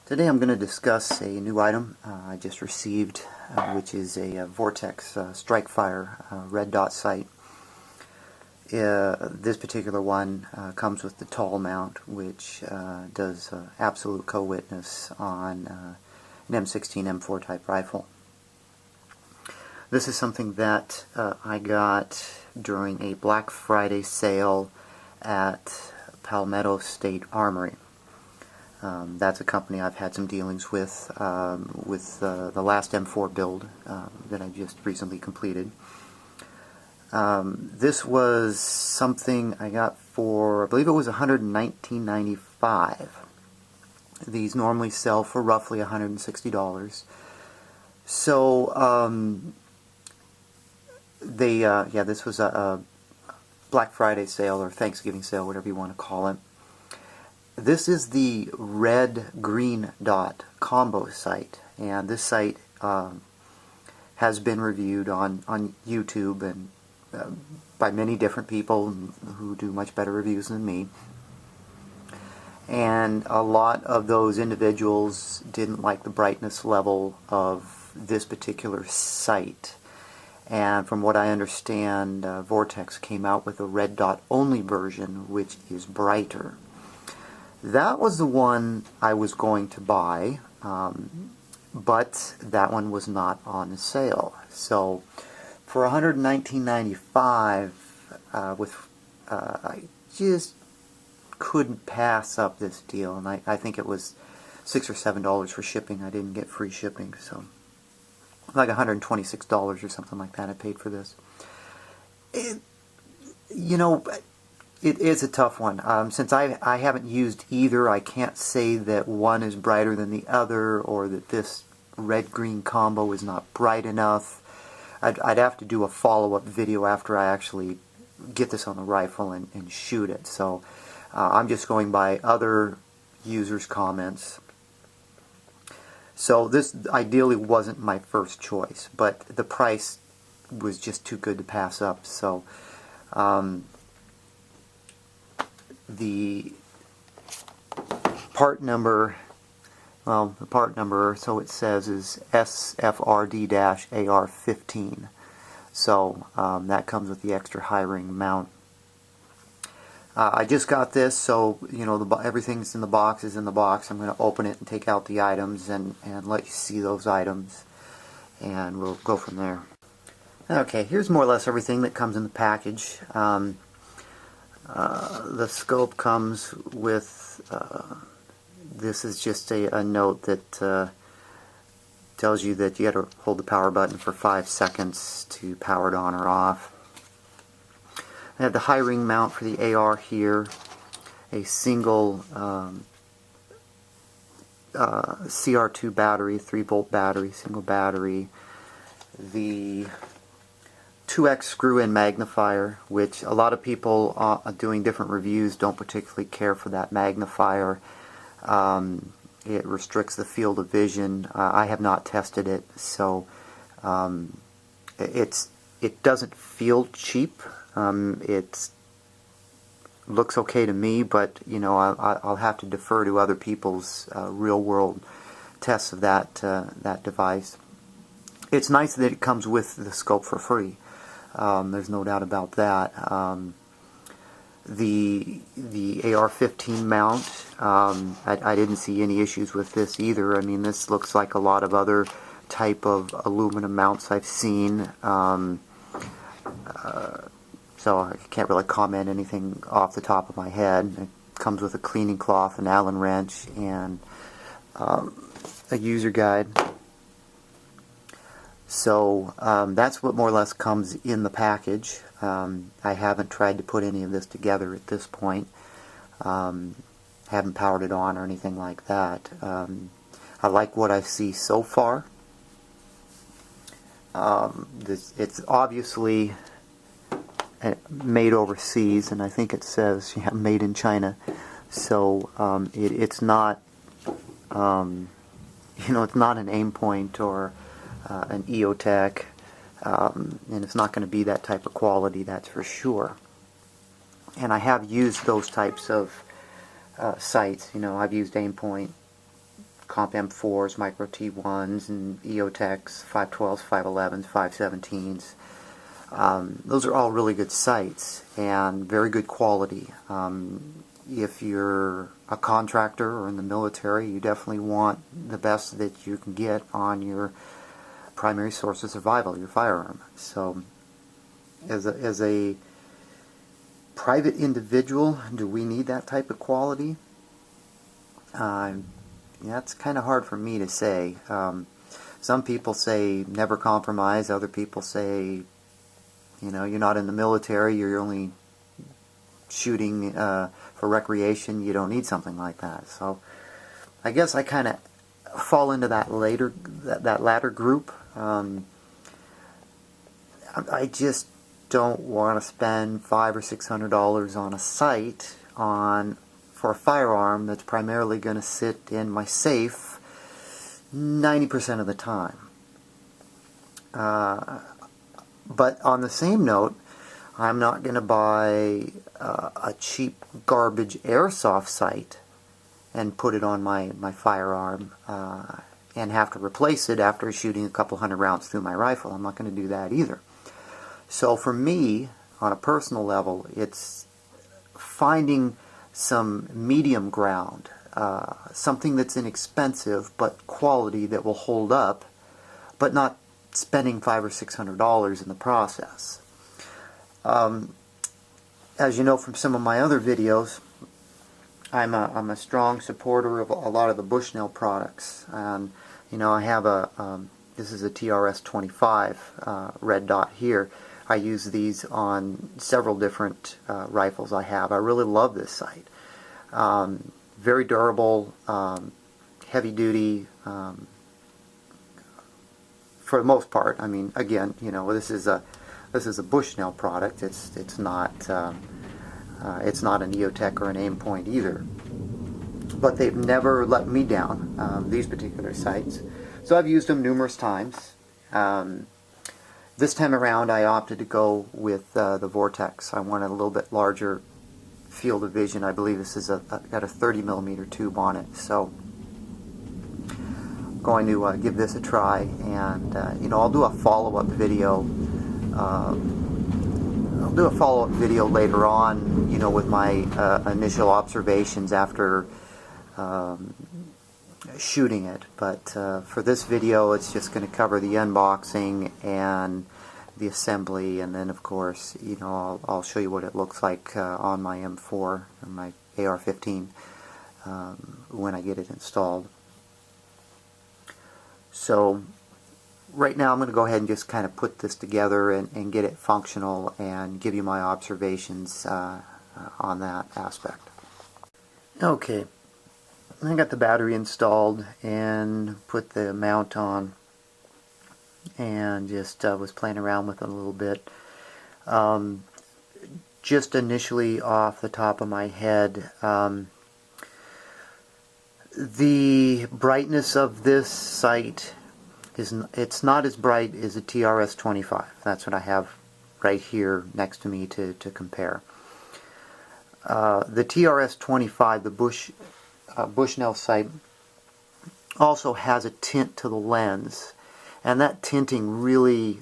Today I'm going to discuss a new item I just received, which is a Vortex Strikefire red dot sight. This particular one comes with the tall mount, which does absolute co-witness on an M16 M4 type rifle. This is something that I got during a Black Friday sale at Palmetto State Armory. That's a company I've had some dealings with the last M4 build that I just recently completed. This was something I got for, I believe it was $119.95. These normally sell for roughly $160. So this was a Black Friday sale or Thanksgiving sale, whatever you want to call it. This is the red-green dot combo sight, and this sight has been reviewed on YouTube and by many different people who do much better reviews than me. And a lot of those individuals didn't like the brightness level of this particular sight. And from what I understand, Vortex came out with a red dot only version, which is brighter. That was the one I was going to buy, but that one was not on sale. So for $119.95, I just couldn't pass up this deal, and I think it was $6 or $7 for shipping. I didn't get free shipping, so like $126 or something like that I paid for this. It is a tough one. Since I haven't used either, I can't say that one is brighter than the other, or that this red-green combo is not bright enough. I'd have to do a follow-up video after I actually get this on the rifle and shoot it. So I'm just going by other users' comments. So this ideally wasn't my first choice, but the price was just too good to pass up. So the part number, so it says, is SFRD-AR15. So that comes with the extra high ring mount. I just got this, so everything's in the box is in the box. I'm going to open it and take out the items and let you see those items, and we'll go from there. Okay, here's more or less everything that comes in the package. The scope comes with, this is just a note that tells you that you got to hold the power button for 5 seconds to power it on or off. I have the high ring mount for the AR here, a single CR2 battery, 3-volt battery, single battery, the 2x screw-in magnifier, which a lot of people doing different reviews don't particularly care for that magnifier. It restricts the field of vision. I have not tested it, so it doesn't feel cheap. It looks okay to me, but I'll have to defer to other people's real-world tests of that device. It's nice that it comes with the scope for free. There's no doubt about that. The AR-15 mount, I didn't see any issues with this either. I mean, this looks like a lot of other type of aluminum mounts I've seen. So I can't really comment anything off the top of my head. It comes with a cleaning cloth, an Allen wrench, and a user guide. So that's what more or less comes in the package. I haven't tried to put any of this together at this point. Haven't powered it on or anything like that. I like what I see so far. It's obviously made overseas, and I think it says made in China. So it's not, it's not an aim point or an EOTech, and it's not going to be that type of quality, that's for sure. And I have used those types of sights. I've used aim point Comp M4s, Micro T1s, and EOTechs, 512s, 511s, 517s. Those are all really good sights and very good quality. If you're a contractor or in the military, you definitely want the best that you can get on your primary source of survival, your firearm. So as a private individual, do we need that type of quality? Yeah, it's kind of hard for me to say. Some people say never compromise. Other people say, you know, you're not in the military, you're only shooting for recreation, you don't need something like that. So I guess I kind of fall into that latter group. I just don't want to spend $500 or $600 on a sight for a firearm that's primarily going to sit in my safe 90% of the time. But on the same note, I'm not going to buy a cheap garbage airsoft sight and put it on my firearm and have to replace it after shooting a couple hundred rounds through my rifle. I'm not going to do that either. So for me, on a personal level, it's finding some medium ground, something that's inexpensive but quality that will hold up, but not spending $500 or $600 in the process. As you know from some of my other videos, I'm a strong supporter of a lot of the Bushnell products, and you know, I have this is a TRS-25 red dot here. I use these on several different rifles I have. I really love this sight. Very durable, heavy duty, for the most part. I mean, again, you know, this is a Bushnell product. It's not an EOTech or an Aimpoint either. But they've never let me down, these particular sights. So I've used them numerous times. This time around I opted to go with the Vortex. I wanted a little bit larger field of vision. I believe this is got a 30mm tube on it. So I'm going to give this a try, and you know, I'll do a follow-up video. I'll do a follow-up video later on, you know, with my initial observations after shooting it. But for this video, it's just going to cover the unboxing and the assembly, and then of course, you know, I'll show you what it looks like on my M4 or my AR-15 when I get it installed. So right now I'm going to go ahead and just kind of put this together and get it functional and give you my observations on that aspect. Okay, I got the battery installed and put the mount on, and just was playing around with it a little bit. Just initially off the top of my head, the brightness of this sight it's not as bright as a TRS-25. That's what I have right here next to me to compare. The TRS-25, the Bushnell sight, also has a tint to the lens, and that tinting really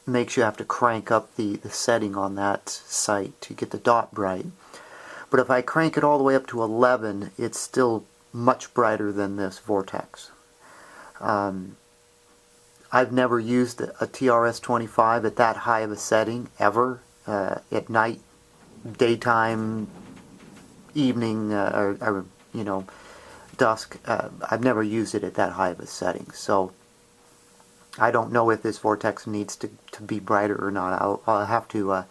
makes you have to crank up the setting on that sight to get the dot bright. But if I crank it all the way up to 11, it's still much brighter than this Vortex. I've never used a TRS-25 at that high of a setting ever. At night, daytime, evening, or you know, dusk. I've never used it at that high of a setting. So I don't know if this Vortex needs to be brighter or not. I'll have to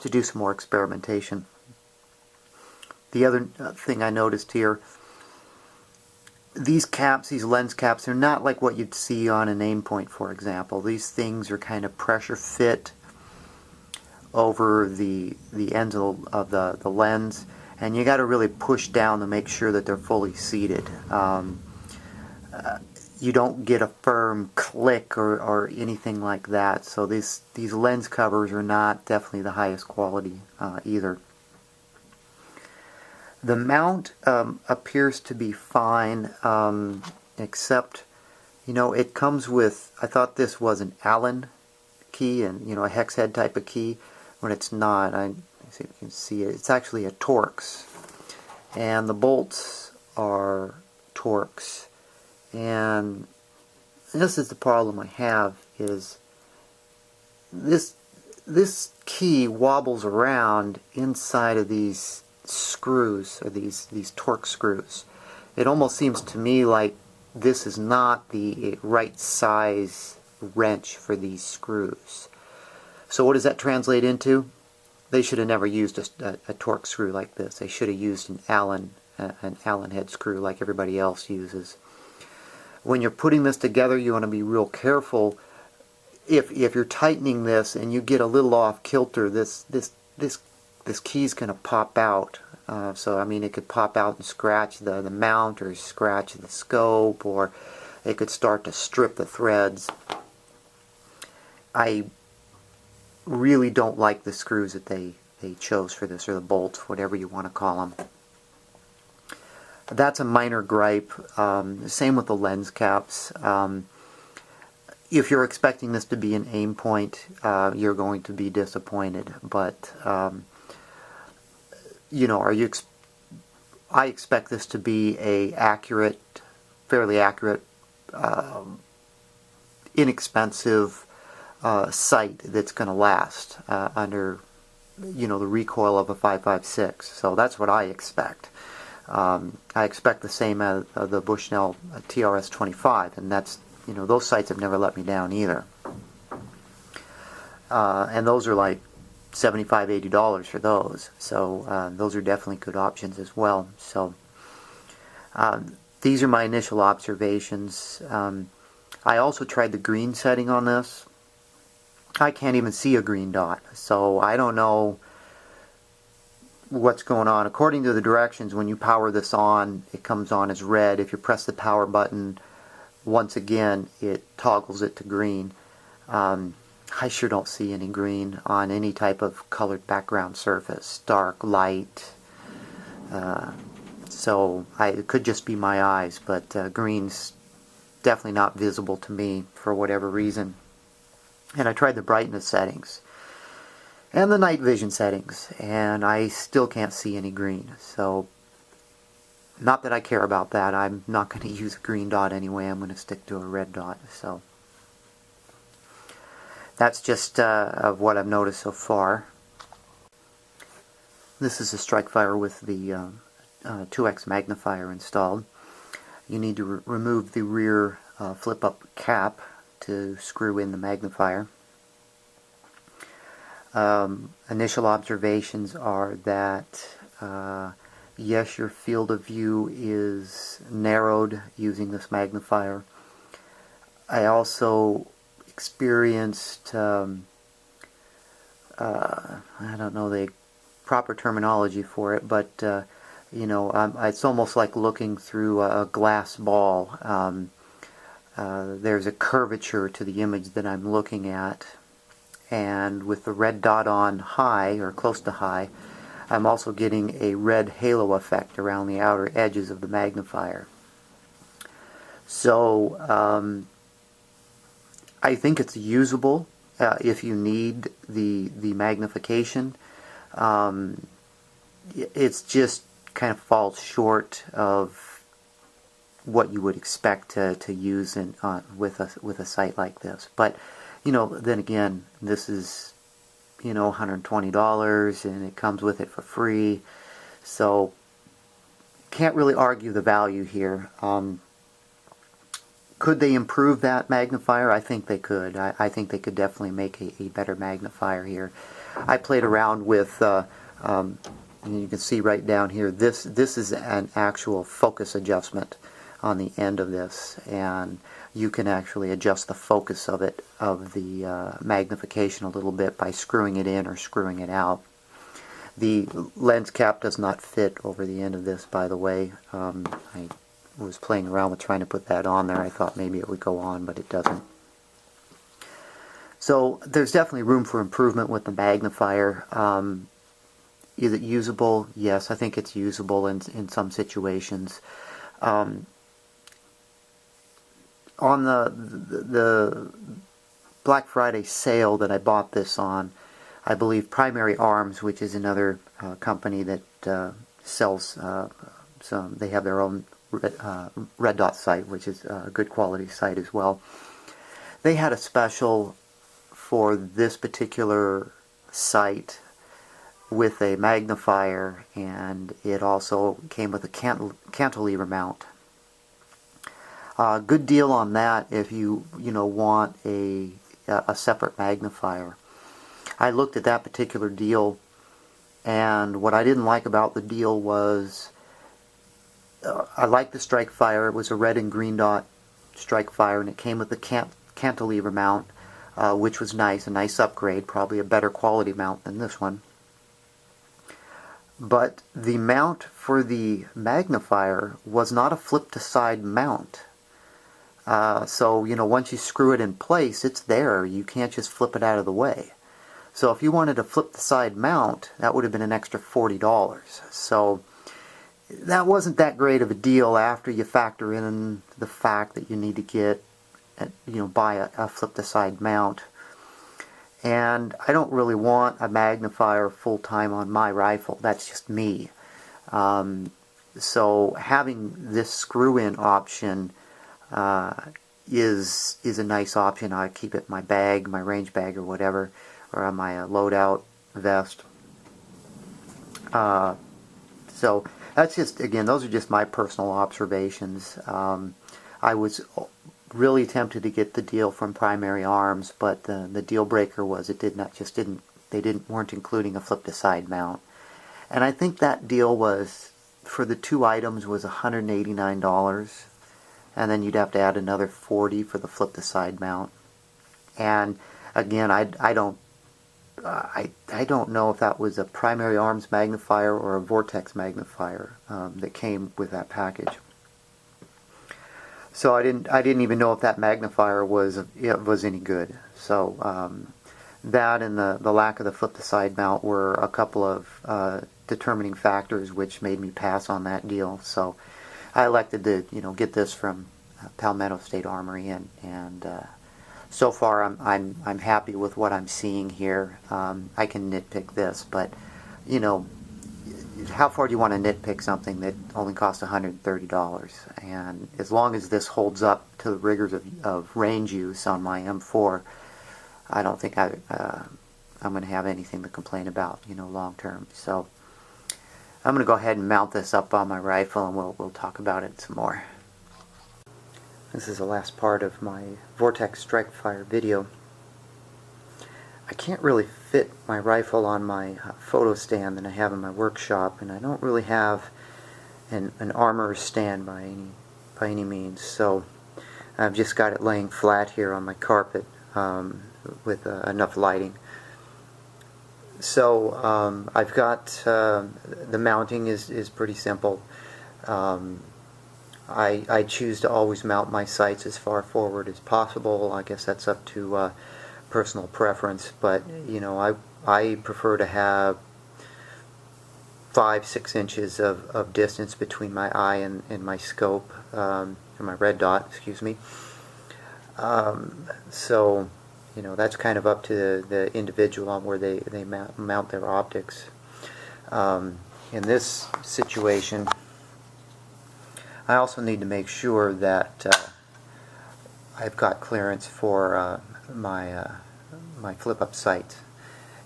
do some more experimentation. The other thing I noticed here, these caps, these lens caps, they're not like what you'd see on an Aimpoint, for example. These things are kind of pressure fit over the ends of the lens, and you got to really push down to make sure that they're fully seated. You don't get a firm click or anything like that. So these lens covers are not definitely the highest quality either. The mount appears to be fine, except, you know, it comes with, I thought this was an Allen key and, you know, a hex head type of key, when it's not. Let's see if you can see it. It's actually a Torx, and the bolts are Torx. And this is the problem I have, is this key wobbles around inside of these screws, or these Torx screws. It almost seems to me like this is not the right size wrench for these screws. So what does that translate into? They should have never used a Torx screw like this. They should have used an Allen head screw like everybody else uses. When you're putting this together, you want to be real careful. If you're tightening this and you get a little off kilter, this key's going to pop out. So I mean, it could pop out and scratch the mount, or scratch the scope, or it could start to strip the threads. I really don't like the screws that they chose for this, or the bolts, whatever you want to call them. That's a minor gripe. Same with the lens caps. If you're expecting this to be an aim point, you're going to be disappointed. But you know, I expect this to be a fairly accurate, inexpensive sight that's going to last under, you know, the recoil of a 5.56. So that's what I expect. I expect the same as the Bushnell TRS-25, and that's, you know, those sights have never let me down either. And those are like $75, $80 for those. So those are definitely good options as well. So these are my initial observations. I also tried the green setting on this. I can't even see a green dot, so I don't know what's going on. According to the directions, when you power this on, it comes on as red. If you press the power button once again, it toggles it to green. I sure don't see any green on any type of colored background surface, dark, light. So it could just be my eyes, but green's definitely not visible to me for whatever reason. And I tried the brightness settings and the night vision settings, and I still can't see any green. So, not that I care about that. I'm not going to use a green dot anyway. I'm going to stick to a red dot. So, that's just of what I've noticed so far. This is a Strikefire with the 2x magnifier installed. You need to remove the rear flip-up cap to screw in the magnifier. Initial observations are that yes, your field of view is narrowed using this magnifier. I also experienced, I don't know the proper terminology for it, but you know, it's almost like looking through a glass ball. There's a curvature to the image that I'm looking at, and with the red dot on high, or close to high, I'm also getting a red halo effect around the outer edges of the magnifier. So I think it's usable if you need the magnification. It's just kind of falls short of what you would expect to use with a site like this. But you know, then again, this is, you know, $120, and it comes with it for free, so can't really argue the value here. Could they improve that magnifier? I think they could. I think they could definitely make a better magnifier here. I played around with, and you can see right down here, this is an actual focus adjustment on the end of this, and you can actually adjust the focus of the magnification a little bit by screwing it in or screwing it out. The lens cap does not fit over the end of this, by the way. I was playing around with trying to put that on there. I thought maybe it would go on, but it doesn't. So there's definitely room for improvement with the magnifier. is it usable? Yes, I think it's usable in some situations. On the Black Friday sale that I bought this on, I believe Primary Arms, which is another company that sells they have their own red dot sight, which is a good quality sight as well. They had a special for this particular sight with a magnifier, and it also came with a cantilever mount. Good deal on that if you want a separate magnifier. I looked at that particular deal, and what I didn't like about the deal was I liked the Strikefire. It was a red and green dot Strikefire, and it came with the cantilever mount, which was nice, a nice upgrade, probably a better quality mount than this one. But the mount for the magnifier was not a flip-to-side mount. So, once you screw it in place, it's there. You can't just flip it out of the way. So if you wanted to flip the side mount, that would have been an extra $40. So that wasn't that great of a deal after you factor in the fact that you need to buy a flip-to-side mount. And I don't really want a magnifier full-time on my rifle. That's just me. So having this screw-in option is a nice option. I keep it in my bag, my range bag or whatever, or on my loadout vest. So that's just, again, those are just my personal observations. I was really tempted to get the deal from Primary Arms, but the deal breaker was they weren't including a flip to side mount. And I think that deal was, for the two items, was $189, and then you'd have to add another $40 for the flip to side mount. And again, I don't know if that was a Primary Arms magnifier or a Vortex magnifier that came with that package. So I didn't even know if that magnifier was any good. So that and the lack of the flip to side mount were a couple of determining factors which made me pass on that deal. So I elected to get this from Palmetto State Armory, and so far I'm happy with what I'm seeing here. I can nitpick this, but how far do you want to nitpick something that only costs $130? And as long as this holds up to the rigors of range use on my M4, I don't think I'm going to have anything to complain about, long term. So I'm going to go ahead and mount this up on my rifle, and we'll talk about it some more. This is the last part of my Vortex Strikefire video. I can't really fit my rifle on my photo stand that I have in my workshop, and I don't really have an armorer's stand by any means, so I've just got it laying flat here on my carpet with enough lighting. So I've got the mounting is pretty simple. I choose to always mount my sights as far forward as possible. I guess that's up to personal preference, but I prefer to have 5-6 inches of distance between my eye and my scope, or my red dot, excuse me. So that's kind of up to the individual on where they mount their optics. In this situation, I also need to make sure that I've got clearance for my flip-up sight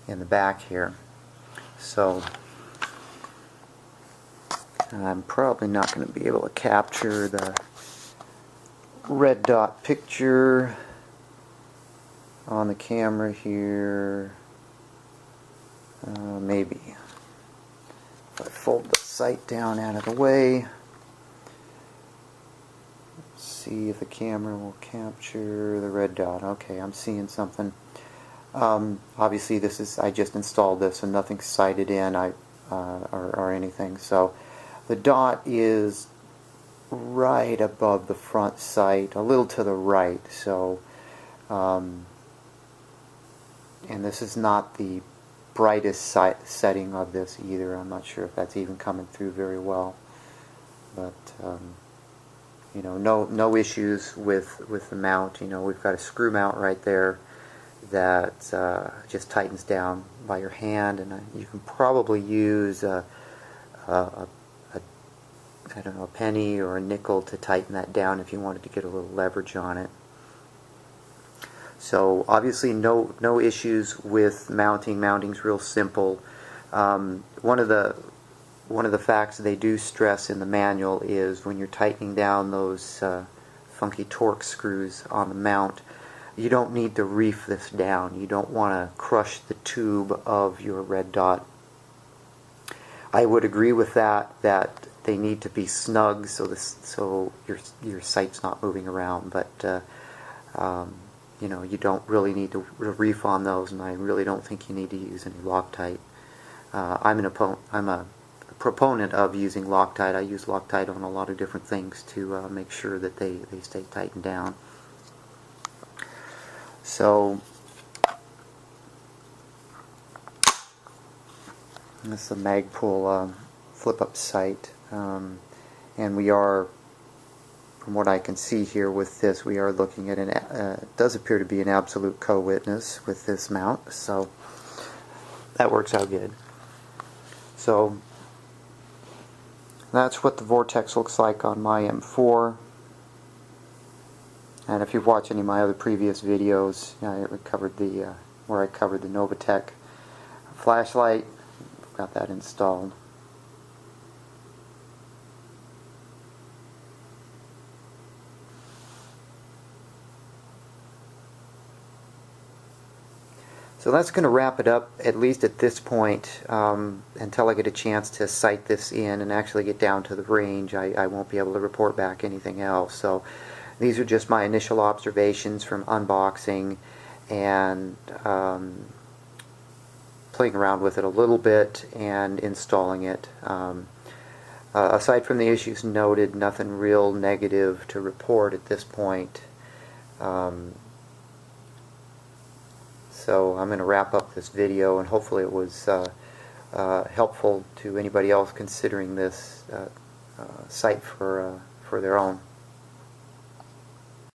in the back here. So I'm probably not going to be able to capture the red dot picture on the camera here. Maybe if I fold the sight down out of the way. See if the camera will capture the red dot. Okay, I'm seeing something. Obviously, I just installed this, and nothing's sighted in or anything. So the dot is right above the front sight, a little to the right. So, and this is not the brightest setting of this either. I'm not sure if that's even coming through very well, but you know, no issues with the mount. You know, we've got a screw mount right there that just tightens down by your hand, and you can probably use I don't know, a penny or a nickel to tighten that down if you wanted to get a little leverage on it. So obviously no issues with mounting. Mounting's real simple. One of the facts they do stress in the manual is when you're tightening down those funky Torx screws on the mount, you don't need to reef this down. You don't want to crush the tube of your red dot. I would agree with that they need to be snug so your sight's not moving around, but you know, you don't really need to reef on those, and I really don't think you need to use any Loctite. I'm a proponent of using Loctite. I use Loctite on a lot of different things to make sure that they stay tightened down. So this is a Magpul flip-up sight, and we are, from what I can see here with this, we are looking at it does appear to be an absolute co-witness with this mount, so that works out good. So that's what the Vortex looks like on my M4. And if you've watched any of my other previous videos, I covered the where I covered the Novatech flashlight. Got that installed. So that's going to wrap it up, at least at this point, until I get a chance to sight this in and actually get down to the range. I won't be able to report back anything else. So these are just my initial observations from unboxing and playing around with it a little bit and installing it. Aside from the issues noted, nothing real negative to report at this point. So I'm going to wrap up this video, and hopefully it was helpful to anybody else considering this sight for their own.